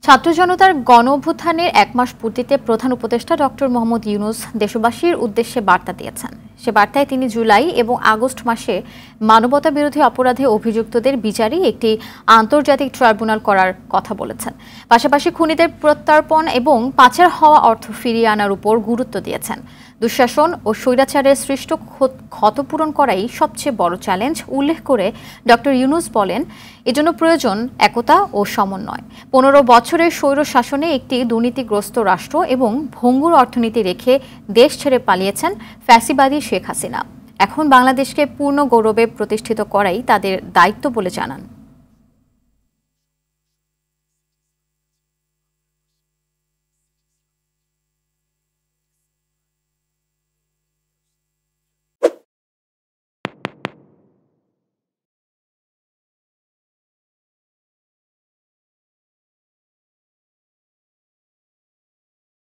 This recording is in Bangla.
ছাত্র জনতার গণঅভ্যুত্থানের এক মাস পূর্তিতে প্রধান উপদেষ্টা ডক্টর মোহাম্মদ ইউনূস দেশবাসীর উদ্দেশ্যে বার্তা দিয়েছেন। সে বার্তায় তিনি জুলাই এবং আগস্ট মাসে মানবতাবিরোধী অপরাধে অভিযুক্তদের বিচারে একটি আন্তর্জাতিক ট্রাইব্যুনাল করার কথা বলেছেন। পাশাপাশি খুনিদের প্রত্যর্পণ এবং পাচার হওয়া অর্থ ফিরিয়ে আনার উপর গুরুত্ব দিয়েছেন। দুঃশাসন ও স্বৈরাচারের সৃষ্ট ক্ষতপূরণ করাই সবচেয়ে বড় চ্যালেঞ্জ উল্লেখ করে ডক্টর ইউনূস বলেন, এজন্য প্রয়োজন একতা ও সমন্বয়। ১৫ বছরের স্বৈর শাসনে একটি দুর্নীতিগ্রস্ত রাষ্ট্র এবং ভঙ্গুর অর্থনীতি রেখে দেশ ছেড়ে পালিয়েছেন ফ্যাসিবাদী শেখ হাসিনা। এখন বাংলাদেশকে পূর্ণ গৌরবে প্রতিষ্ঠিত করাই তাদের দায়িত্ব বলে জানান।